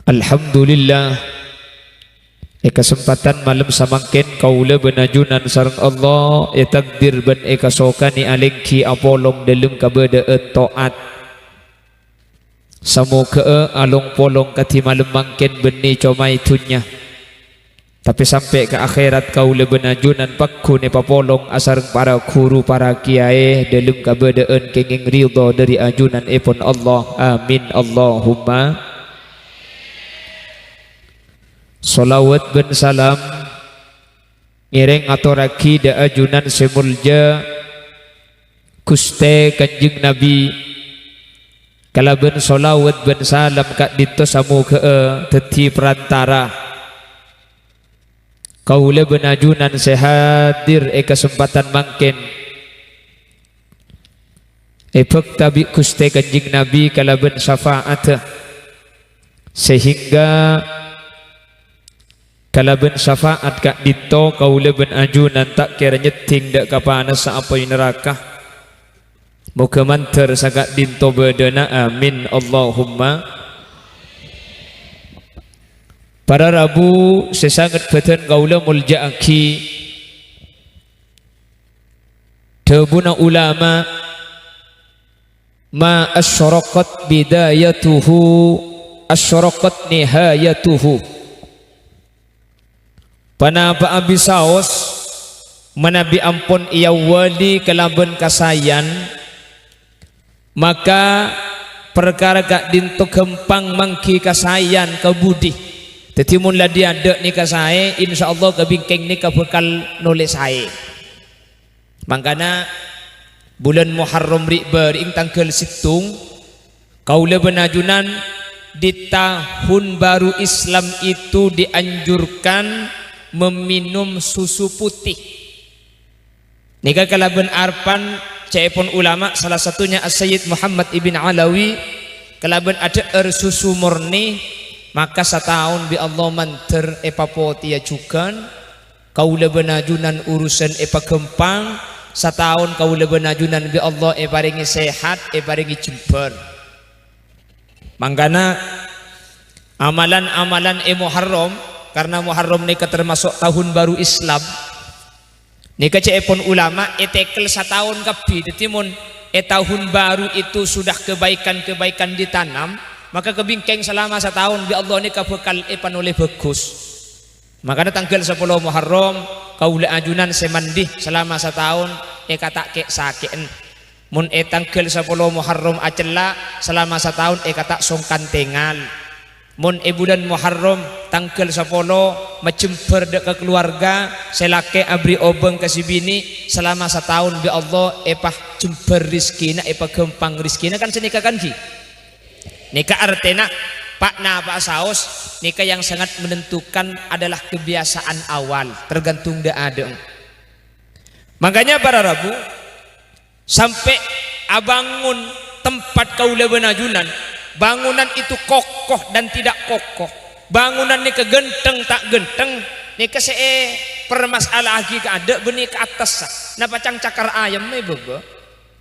Alhamdulillah kesempatan malam samangken kaula benajunan sareng Allah takdir ben kasokani alengki apolong dalam kabadaan taat samoga along polong kati malam mangken beni comai tunya tapi sampai ke akhirat kaula benajunan pakku ne papolong asareng para guru para kiai dalam kabadaan kenging ridha dari ajunan ipun Allah amin Allahumma. Salawat ben salam ngiring aturaki da ajunan semulja Guste Kanjeng Nabi kalaben salawat ben salam kak dinto samuga teti perantara kaula ben ajunan sehadir kesempatan mangken tabi Guste Kanjeng Nabi kalaben syafaat sehingga kalaben syafaat kak dito kaula ben ajunan tak kira nyeting dak kapana sa apoy neraka muga manter sagak dinto bedana amin Allahumma. Para Rabu sesangat beten kaula muljaaki tebuna ulama ma asyraqat bidayatuhu asyraqat nihayatuhu panapa abisaos manabi ampun ia wali kelaben kasayan maka perkara kak dinto gempang mangki kasayan kebudi tetimun lah dia ada ni kasae insyaallah kebingkeng ni kabekal nulis sae mangkana bulan Muharram rikber ing tanggal situng kaula benajunan di tahun baru Islam itu dianjurkan meminum susu putih. Nika kalaben arpan cepon ulama salah satunya As-Sayyid Muhammad Ibn Alawi kalaben ada susu murni maka setahun bi Allah manter epapotia cukan kaula benajunan urusan epa gempang setahun kaula benajunan bi Allah paringi sehat paringi jember mangkana amalan-amalan Muharram karena Muharram nika termasuk tahun baru Islam nika cepon ulama tekel setahun kapi detimun tahun baru itu sudah kebaikan-kebaikan ditanam maka kebingkeng selama setahun bi Allah nika bekal panoleh bagus makanya tanggal 10 Muharram kaula ajunan semandih selama setahun kata kek sakeen mun tanggal 10 Muharram acela selama setahun kata songkan tengal mun bulan Muharram tanggal 10 macemper dek ke keluarga selake abri obeng kasih bini selama setahun bi Allah epah jemper rizkina epah gempang rizkina kan senika kan ki nika artena pak na pak saos nika yang sangat menentukan adalah kebiasaan awal tergantung da adeng makanya para Rabu sampai abangun tempat kaula benajunan bangunan itu kokoh dan tidak kokoh bangunan ni kegenteng tak genteng ni kesee permasalah lagi ke ada benih ke atas nah pacang cakar ayam ni bego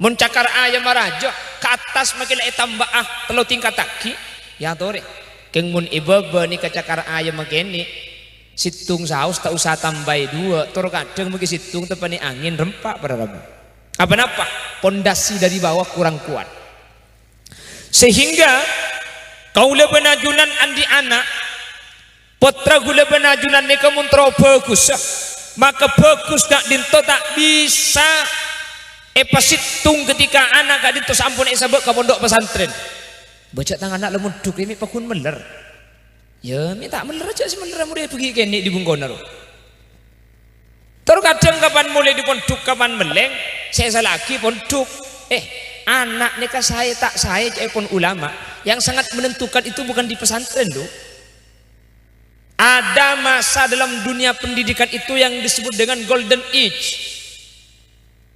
mun cakar ayam maraja ke atas makin tambah telo tingkat taki ya tore keng mun ibebe ni ke cakar ayam makin ni situng saus tak usah tambah dua tor kadang mungkin situng tepani angin rempak pada Rabu apa pondasi dari bawah kurang kuat sehingga kaula benajunan andi anak putra gula benajunan ni kemuntro bagus maka bagus gak dinto tak bisa pasitung ketika anak gak dinto sampun sabek ke pondok pesantren baca tangan anak lemun duk ini pakun meler ya mi tak meler aja si meler mulai pergi kene di bungkona terus kadang kapan mulai di pondok kapan meleng saya lagi pondok anak nikah saya tak saya pun ulama yang sangat menentukan itu bukan di pesantren loh ada masa dalam dunia pendidikan itu yang disebut dengan golden age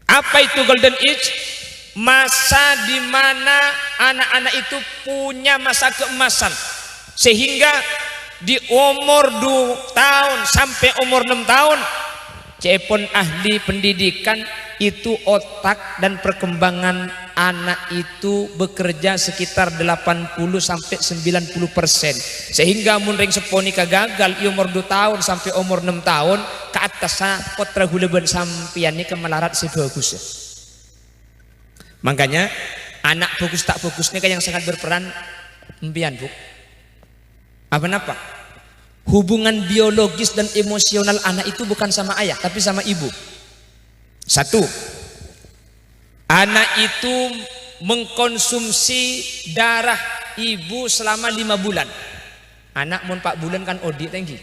apa itu golden age masa di mana anak-anak itu punya masa keemasan sehingga di umur 2 tahun sampai umur 6 tahun cepon ahli pendidikan itu otak dan perkembangan anak itu bekerja sekitar 80 sampai 90%. Sehingga mun ring seponi gagal umur 2 tahun sampai umur 6 tahun ke atasnya potra guleben sampian ini kemelarat si bagus. Makanya anak bagus tak bagusnya kan yang sangat berperan empian bu. Apa? Hubungan biologis dan emosional anak itu bukan sama ayah tapi sama ibu. Satu, anak itu mengkonsumsi darah ibu selama 5 bulan. Anak mun 4 bulan kan odi tinggi.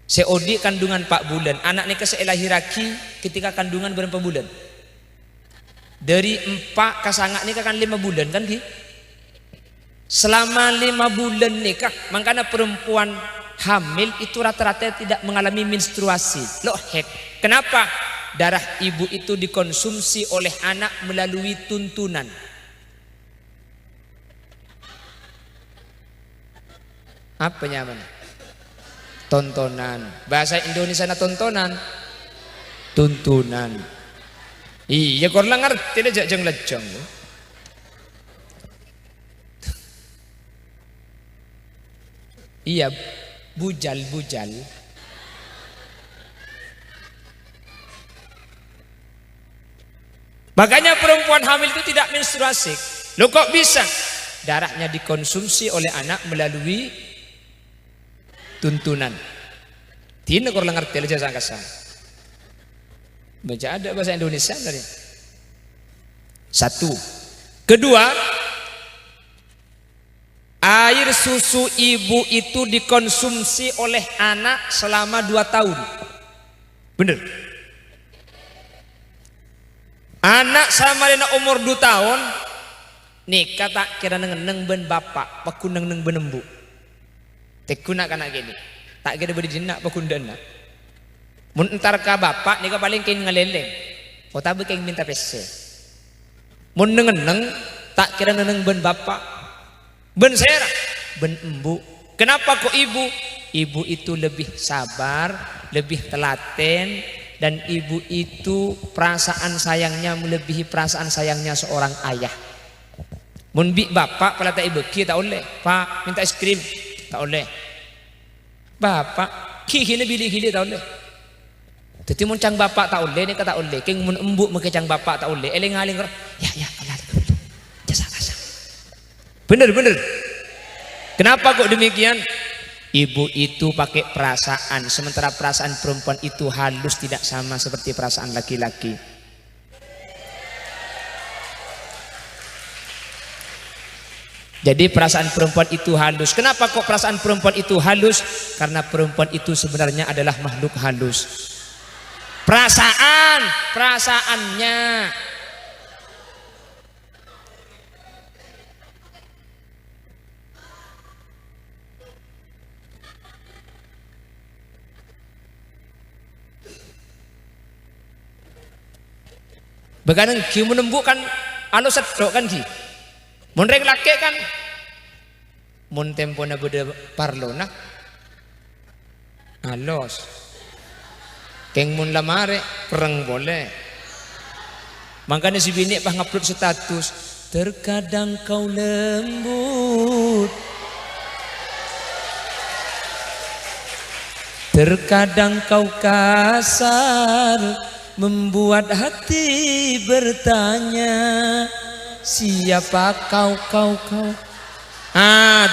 Seodi kandungan 4 bulan. Anak nikah seelahiraki ketika kandungan berapa bulan? Dari 4 ke sangat nikah kan 5 bulan kan ki? Selama 5 bulan nikah, makanya perempuan hamil itu rata-rata tidak mengalami menstruasi. Loh hek. Kenapa? Darah ibu itu dikonsumsi oleh anak melalui tuntunan. Apa nyaman? Tontonan. Bahasa Indonesia na tontonan. Tuntunan. Iya korang ngerti aja jeng lejong. Iya, bujal. Makanya perempuan hamil itu tidak menstruasi. Loh kok bisa? Darahnya dikonsumsi oleh anak melalui tuntunan. Tidak korang ngerti aja sangkasa. Baca ada bahasa Indonesia tadi. Satu. Kedua, air susu ibu itu dikonsumsi oleh anak selama 2 tahun. Bener. Anak sama dengan umur 2 tahun nikah tak kira neng ben bapak paku neng ben embu. Tekuna kana gini. Tak kira beri jinak paku dana. Mun entar ka bapak nikah paling kain ngeleleng. Kota be kain minta pese. Mun neng tak kira neng ben bapak. Ben serah, ben embu. Kenapa kok ibu? Ibu itu lebih sabar, lebih telaten, dan ibu itu perasaan sayangnya melebihi perasaan sayangnya seorang ayah. Mun bi bapak pelata ibu kita oleh, pak minta es krim, tak oleh. Bapak kihile bili-hile tak oleh. Jadi mun cang bapak tak oleh, ni kata oleh. Keng mun embu make cang bapak tak oleh. Eling-aling ya kalah. Jasa kasar. Bener. Kenapa kok demikian? Ibu itu pakai perasaan, sementara perasaan perempuan itu halus, tidak sama seperti perasaan laki-laki. Jadi perasaan perempuan itu halus. Kenapa kok perasaan perempuan itu halus? Karena perempuan itu sebenarnya adalah makhluk halus. Perasaannya. Begadang ki menembukan anu sedok kan ki. Mun reng laki kan mun tempona beda parlona alos. Keng mun lamare pereng boleh. Makanya si bini pas ngupload status, terkadang kau lembut, terkadang kau kasar, membuat hati bertanya, siapa kau?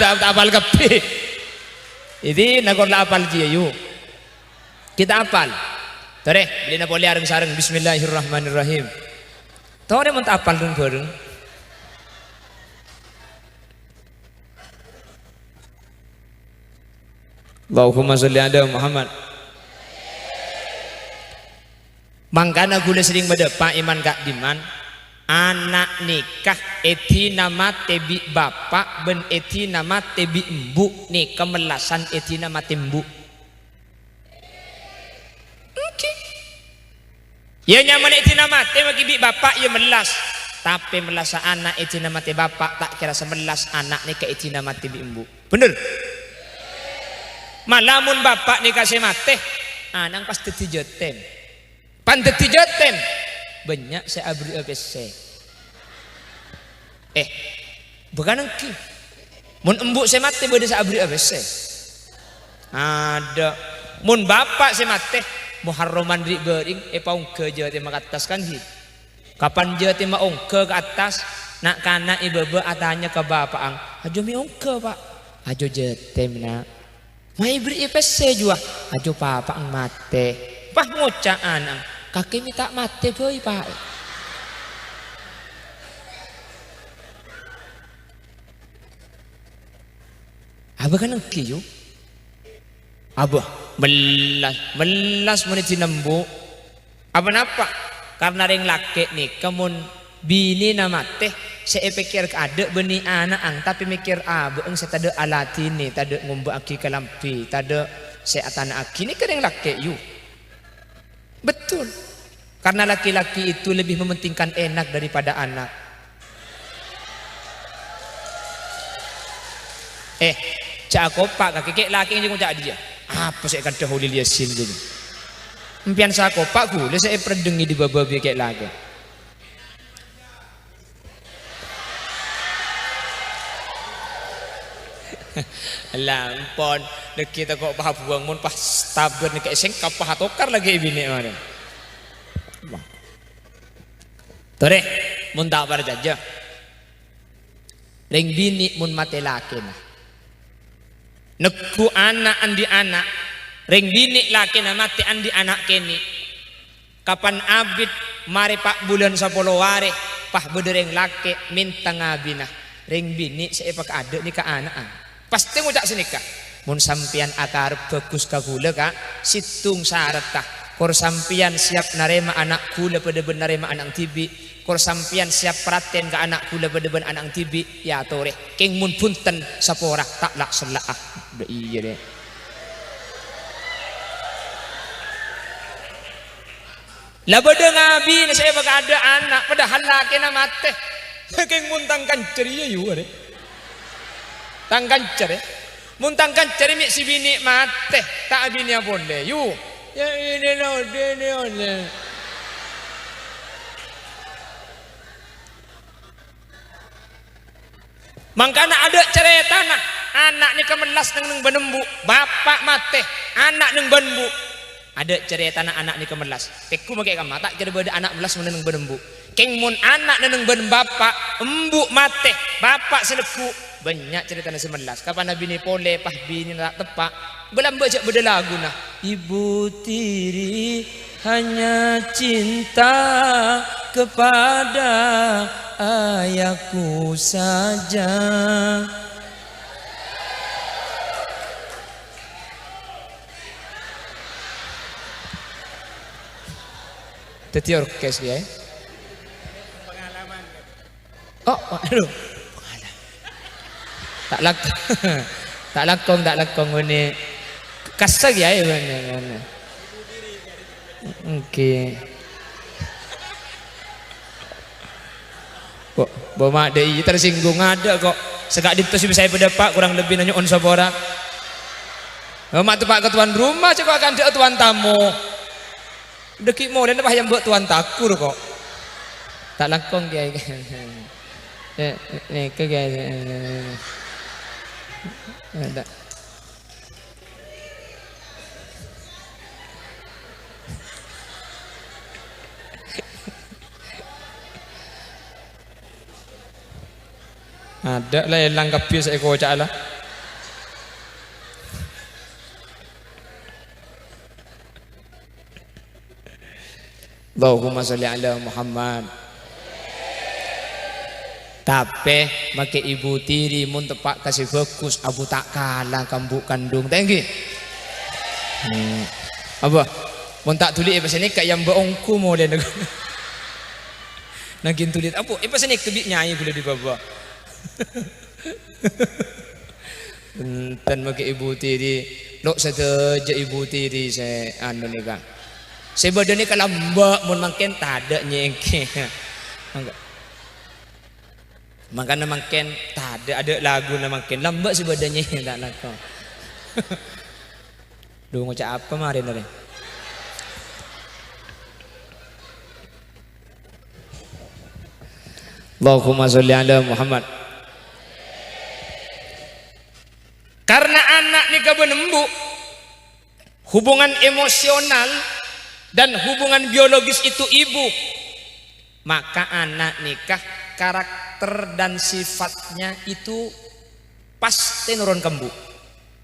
Tak apal kepi. Ini nagorla apal dia yuk. Kita apal. Tore, beli na boleh areng sareng. Bismillahirrahmanirrahim. Tore mun apal dong bareng. Allahumma sholli ala Muhammad. Mangkana gula sering bedepa iman kak diman. Anak nikah eti nama tebi bapak ben eti nama tebi embu nih kemelasan eti nama tembu. Ya nyaman eti nama tema kibi bapak ya melas, tapi melasa anak eti nama te bapak tak kira semelas anak nih ke eti nama tebi embu. Bener? Malamun bapak nih kasih mate, anak pasti tijotem. Pandeti jotem banyak saya abri APC bukan engki mun embuk saya mati beda sabri abc ada mun bapak saya mati muharraman ri bering paung ke jawa timur atas kan hi kapan jawa timur ongke ke atas nak kana ibebe atanya ke bapak ang ajo mi ongke pak ajo jetem nak mai beri pc jua ajo papa ang mate pah ngocaan ang kaki minta mate boy pak abah kan engki yuk abah melas menit sinembu apa napa karena ring laki nih kemun bini nama teh saya pikir ada benih anak ang tapi mikir abah ang saya tada alat ini tada ngumbu aki kalampi tada saya atana aki ini kering laki yuk betul karena laki-laki itu lebih mementingkan enak daripada anak cak kopak kakek laki yang cak dia apa saya akan dahulu liasin jadi impian saya kopak gue saya perdengi di bawah kayak lagi lampon kita kok paham buang mun pas taber nih kayak sengkap paha tokar lagi bini mana tore mun tak berjajah ring bini mun mati laki nah neku anak andi anak ring bini laki na mati andi anak kini kapan abid mari pak bulan 10 wari pah bedereng laki minta ngabina ring bini saya pak ada ni ka anak pasti ngucak senikah mun sampian akar bagus ka gula ka situng syarat tah kor sampian siap narema anak kula pada benarema anak tibi kor sampian siap perhatian ke anak kula pada ben anak tibi ya tore king mun punten sapora tak lak selaah iya deh lah beda ngabi na saya baka ada anak padahal laki na mate king mun tangkan ceria yu deh tangkan cer mun tangkan cer mi si bini mate tak bini boleh yu ya ini oleh mangkana ada cerita nah anak ni kemelas neng benembu bapak mate anak neng benembu ada cerita anak ni kemelas teku makai kamar tak kira beda anak melas neng benembu keng mun anak neng ben bapak embu mate bapak seleku banyak cerita nasi melas kapan nabi ni pole pah bini nak tepak belum baca beda lagu nah ibu tiri hanya cinta kepada ayahku saja teti orkes dia pengalaman aduh tak lakong ini kasar ya mana oke kok bawa dei tersinggung ada kok segak ditus bisa saya berdepak kurang lebih nanya on sabora mak tu pak ketuan rumah cakap akan dia tuan tamu deki mau dan apa yang buat tuan takur kok tak lakong dia nih ke ada ada lah yang langkap saya kocak lah Allahumma sholli ala Muhammad tapi make ibu tiri mun tepak kasih bagus abu tak kalah kambu kandung tengki apa mun tak tulis pas ni kak yang beongku mau dia nagin tulis apa pas ni kebik nyanyi boleh di bawah enten make ibu tiri lok seteja ibu tiri saya anu ni kak saya badan ni kalau mbak mun makin tak ada nyengke makanya makin tak ada lagu nama makin lambat sih badannya tak laku. Duh ngocak apa kemarin tadi? Allahumma sholli ala Muhammad. Karena anak nikah benembu, hubungan emosional dan hubungan biologis itu ibu, maka anak nikah karakter dan sifatnya itu pasti nurun kembu.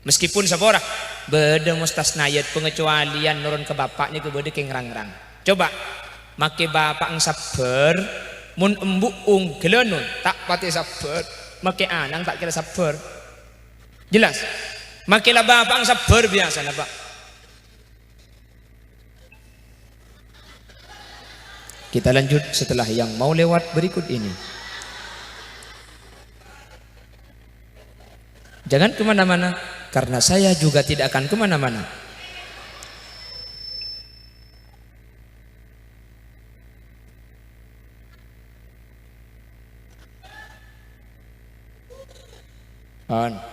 Meskipun sabora beda mustasnayat pengecualian nurun ke bapak ni ke beda ke ngerang-rang. Coba make bapak ang sabar, mun embu ung gelenun tak pati sabar, make anang tak kira sabar. Jelas? Makilah bapak ang sabar biasa na pak. Kita lanjut setelah yang mau lewat berikut ini. Jangan kemana-mana, karena saya juga tidak akan kemana-mana.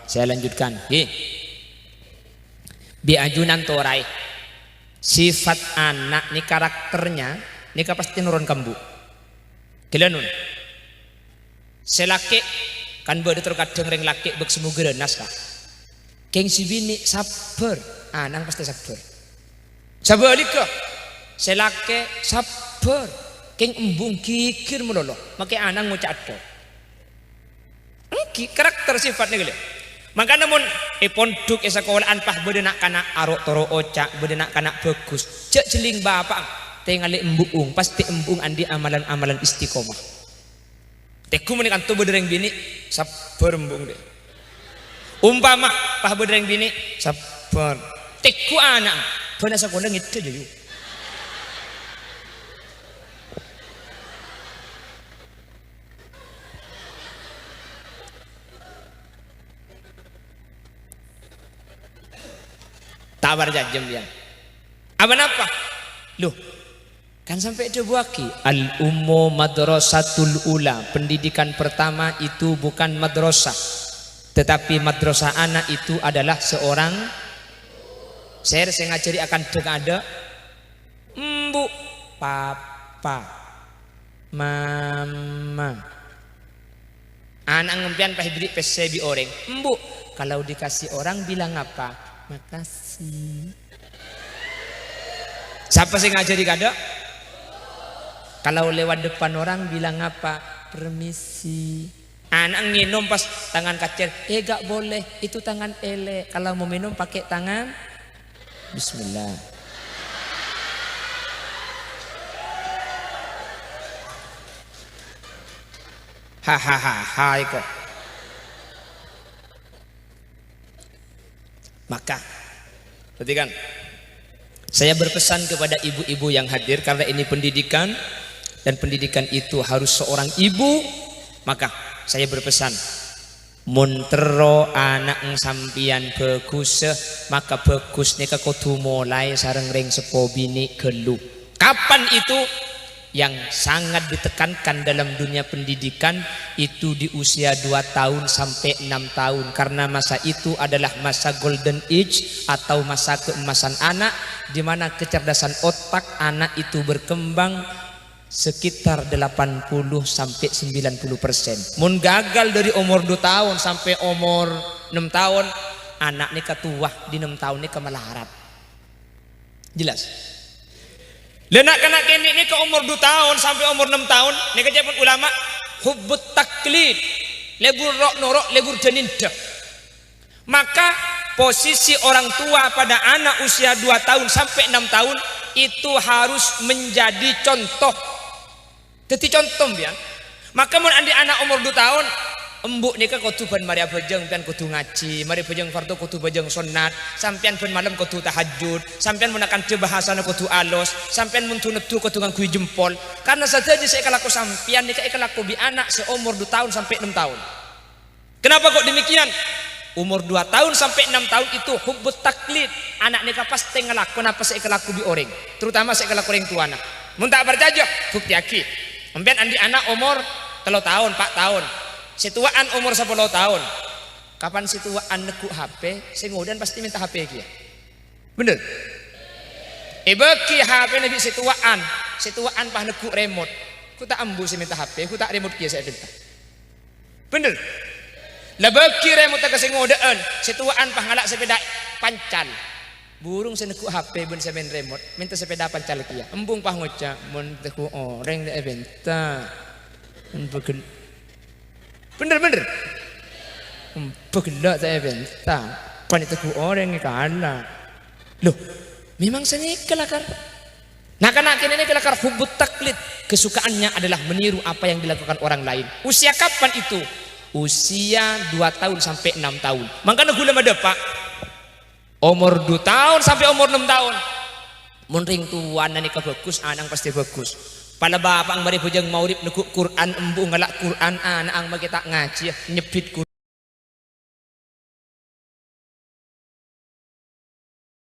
Saya lanjutkan. Biajunan torai, sifat anak ni karakternya ni pasti nurun kambu. Kelanun. Selaki kan beda terkadang reng laki bek semu gerenas kah. Keng si bini sabar, anang pasti sabar. Sabalik kah? Selaki sabar, keng embung kikir melolo, make anang ngucap ada. Karakter sifatnya gila. Maka namun ponduk sekolah pah beda nak kana arok toro ocak, beda nak kana bagus. Cek jeling bapak tengale embung, pasti embung andi amalan-amalan istiqomah. Teku menikah tuh bedereng bini sabar embung deh. Umpama pah bedereng bini sabar. Teku anak benar sekolah gitu aja yuk. Tabar jajam dia. Apa? Loh, kan sampai dibuaki al-ummu madrasatul ula. Pendidikan pertama itu bukan madrasah, tetapi madrasah anak itu adalah seorang. Saya ngajari akan ada embu, papa, mama. Anak ngempian pahibri pesebi orang. Embu, kalau dikasih orang bilang apa? Makasih. Siapa sih ngajari kada? Kalau lewat depan orang bilang apa? Permisi. Anak minum pas tangan kacir, gak boleh, itu tangan ele. Kalau mau minum pakai tangan Bismillah. Hahaha kok. Maka perhatikan, saya berpesan kepada ibu-ibu yang hadir, karena ini pendidikan dan pendidikan itu harus seorang ibu. Maka saya berpesan, muntero anak sampian bagus, maka bagus nih kudu mulai sareng ring sepo bini gelu. Kapan itu? Yang sangat ditekankan dalam dunia pendidikan itu di usia 2 tahun sampai 6 tahun, karena masa itu adalah masa golden age atau masa keemasan anak, di mana kecerdasan otak anak itu berkembang sekitar 80 sampai 90%. Mun gagal dari umur 2 tahun sampai umur 6 tahun, anak nikah tua di 6 tahun nikah melarat. Jelas? Lenak kanak kini ini ke umur 2 tahun sampai umur 6 tahun, ini kejapan ulama hubbut taklid, lebur rok norok, lebur janindah. Maka posisi orang tua pada anak usia 2 tahun sampai 6 tahun itu harus menjadi contoh. Jadi contoh ya. Maka mun andi anak umur 2 tahun, embuk nikah kudu ban mari bajeng pian kudu ngaji, mari bajeng fardu kudu bajeng sunat, sampean ben malam kudu tahajud, sampean menakan bahasana kudu alus, sampean mun tunetu kudu nganggo jempol. Karena saja saya kalaku sampean nikah kalaku bi anak seumur 2 tahun sampai 6 tahun. Kenapa kok demikian? Umur 2 tahun sampai 6 tahun itu hubbut taklid. Anak nikah pasti ngelakuin apa saya kalaku bi orang, terutama saya kalaku orang tua anak. Mun tak berjajah bukti aki. Sampean andi anak umur 3 tahun, 4 tahun. Situaan umur 10 tahun. Kapan situaan neku HP, sing ngodan pasti minta HP iki ya. Bener? Beki HP nabi situaan pah neku remote. Ku tak ambu si minta HP, ku tak remote kia saya minta. Bener. Lah bagi remote tak kasih ngodaan, setuaan pangalak sepeda pancal. Burung senekuk HP ben semen remote, minta sepeda pancal kia. Embung pah ngocak, mun teku orang dak benta. Bener. Begelak saya benta. Pan teku orang ni kalah. Loh, memang senikah kar. Nah kanak ini kelakar hubut taklid, kesukaannya adalah meniru apa yang dilakukan orang lain. Usia kapan itu? Usia 2 tahun sampai 6 tahun. Makanya gula ada pak, umur 2 tahun sampai umur 6 tahun. Munring tuan nikah bagus, anak pasti bagus. Pala bapak ang mari bujang maurip nekuk Quran embu ngalak Quran anak ang magita ngaji nyebit Quran.